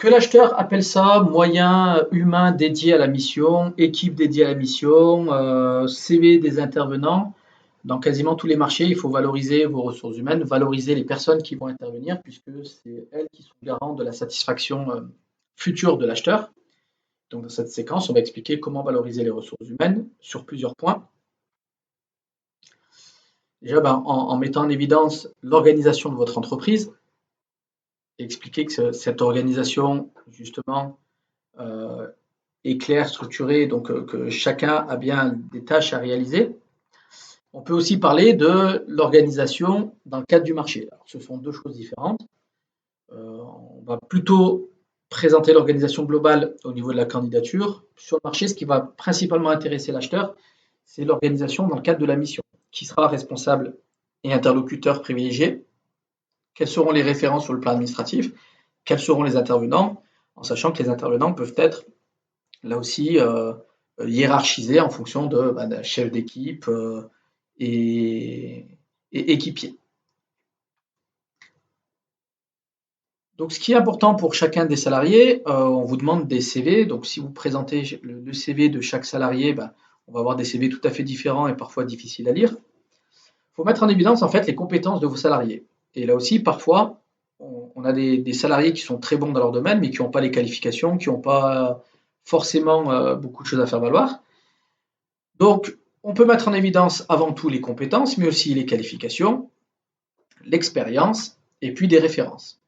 Que l'acheteur appelle ça moyen humain dédié à la mission, équipe dédiée à la mission, CV des intervenants. Dans quasiment tous les marchés, il faut valoriser vos ressources humaines, valoriser les personnes qui vont intervenir, puisque c'est elles qui sont garantes de la satisfaction future de l'acheteur. Donc, dans cette séquence, on va expliquer comment valoriser les ressources humaines sur plusieurs points. Déjà, en mettant en évidence l'organisation de votre entreprise, et expliquer que cette organisation, justement, euh, est claire, structurée, donc que chacun a bien des tâches à réaliser. On peut aussi parler de l'organisation dans le cadre du marché. Alors, ce sont deux choses différentes. On va plutôt présenter l'organisation globale au niveau de la candidature. Sur le marché, ce qui va principalement intéresser l'acheteur, c'est l'organisation dans le cadre de la mission. Qui sera responsable et interlocuteur privilégié? Quelles seront les références sur le plan administratif? Quels seront les intervenants? En sachant que les intervenants peuvent être là aussi hiérarchisés en fonction d'un chef d'équipe et équipier. Donc, ce qui est important pour chacun des salariés, on vous demande des CV. Donc, si vous présentez le CV de chaque salarié, on va avoir des CV tout à fait différents et parfois difficiles à lire. Il faut mettre en évidence en fait les compétences de vos salariés. Et là aussi, parfois, on a des salariés qui sont très bons dans leur domaine, mais qui n'ont pas les qualifications, qui n'ont pas forcément beaucoup de choses à faire valoir. Donc, on peut mettre en évidence avant tout les compétences, mais aussi les qualifications, l'expérience et puis des références.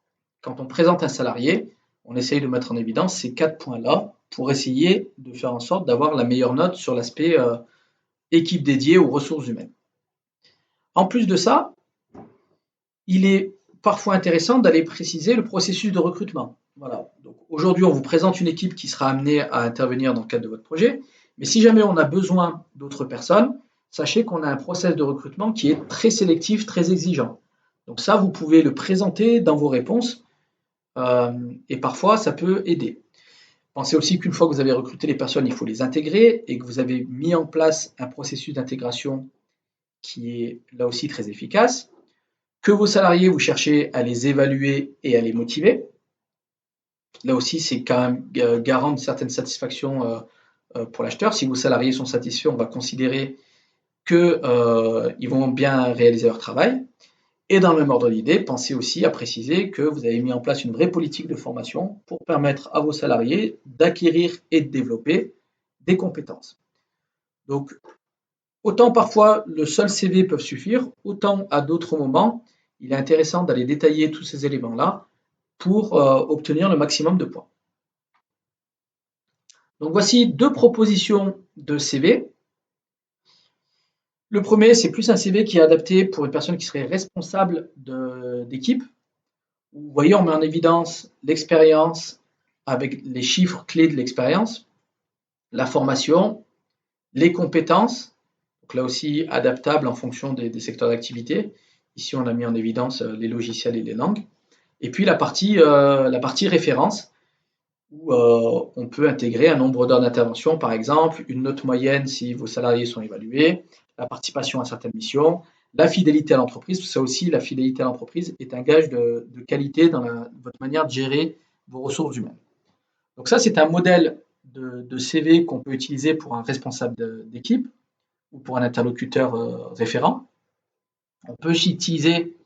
Quand on présente un salarié, on essaye de mettre en évidence ces 4 points-là pour essayer de faire en sorte d'avoir la meilleure note sur l'aspect équipe dédiée aux ressources humaines. En plus de ça, il est parfois intéressant d'aller préciser le processus de recrutement. Voilà. Donc aujourd'hui, on vous présente une équipe qui sera amenée à intervenir dans le cadre de votre projet, mais si jamais on a besoin d'autres personnes, sachez qu'on a un process de recrutement qui est très sélectif, très exigeant. Donc ça, vous pouvez le présenter dans vos réponses et parfois, ça peut aider. Pensez aussi qu'une fois que vous avez recruté les personnes, il faut les intégrer et que vous avez mis en place un processus d'intégration qui est là aussi très efficace. Que vos salariés, vous cherchez à les évaluer et à les motiver. Là aussi, c'est quand même garant de certaine satisfaction pour l'acheteur. Si vos salariés sont satisfaits, on va considérer qu'ils vont bien réaliser leur travail. Et dans le même ordre d'idée, pensez aussi à préciser que vous avez mis en place une vraie politique de formation pour permettre à vos salariés d'acquérir et de développer des compétences. Donc, autant parfois le seul CV peut suffire, autant à d'autres moments, il est intéressant d'aller détailler tous ces éléments-là pour obtenir le maximum de points. Donc voici 2 propositions de CV. Le premier, c'est plus un CV qui est adapté pour une personne qui serait responsable d'équipe. Vous voyez, on met en évidence l'expérience avec les chiffres clés de l'expérience, la formation, les compétences, donc là aussi adaptable en fonction des secteurs d'activité. Ici, on a mis en évidence les logiciels et les langues. Et puis la partie référence, où on peut intégrer un nombre d'heures d'intervention, par exemple, une note moyenne si vos salariés sont évalués, la participation à certaines missions, la fidélité à l'entreprise. Ça aussi, la fidélité à l'entreprise est un gage de qualité dans votre manière de gérer vos ressources humaines. Donc ça, c'est un modèle de CV qu'on peut utiliser pour un responsable d'équipe ou pour un interlocuteur référent. On peut utiliser,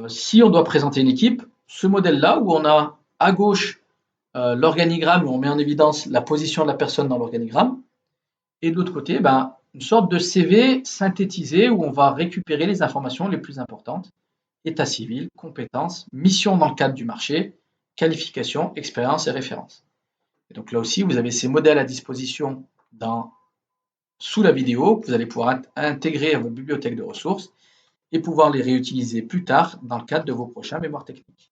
si on doit présenter une équipe, ce modèle-là où on a à gauche l'organigramme où on met en évidence la position de la personne dans l'organigramme et de l'autre côté, une sorte de CV synthétisé où on va récupérer les informations les plus importantes, état civil, compétences, mission dans le cadre du marché, qualification, expérience et référence. Et donc là aussi, vous avez ces modèles à disposition sous la vidéo que vous allez pouvoir intégrer à votre bibliothèque de ressources et pouvoir les réutiliser plus tard dans le cadre de vos prochains mémoires techniques.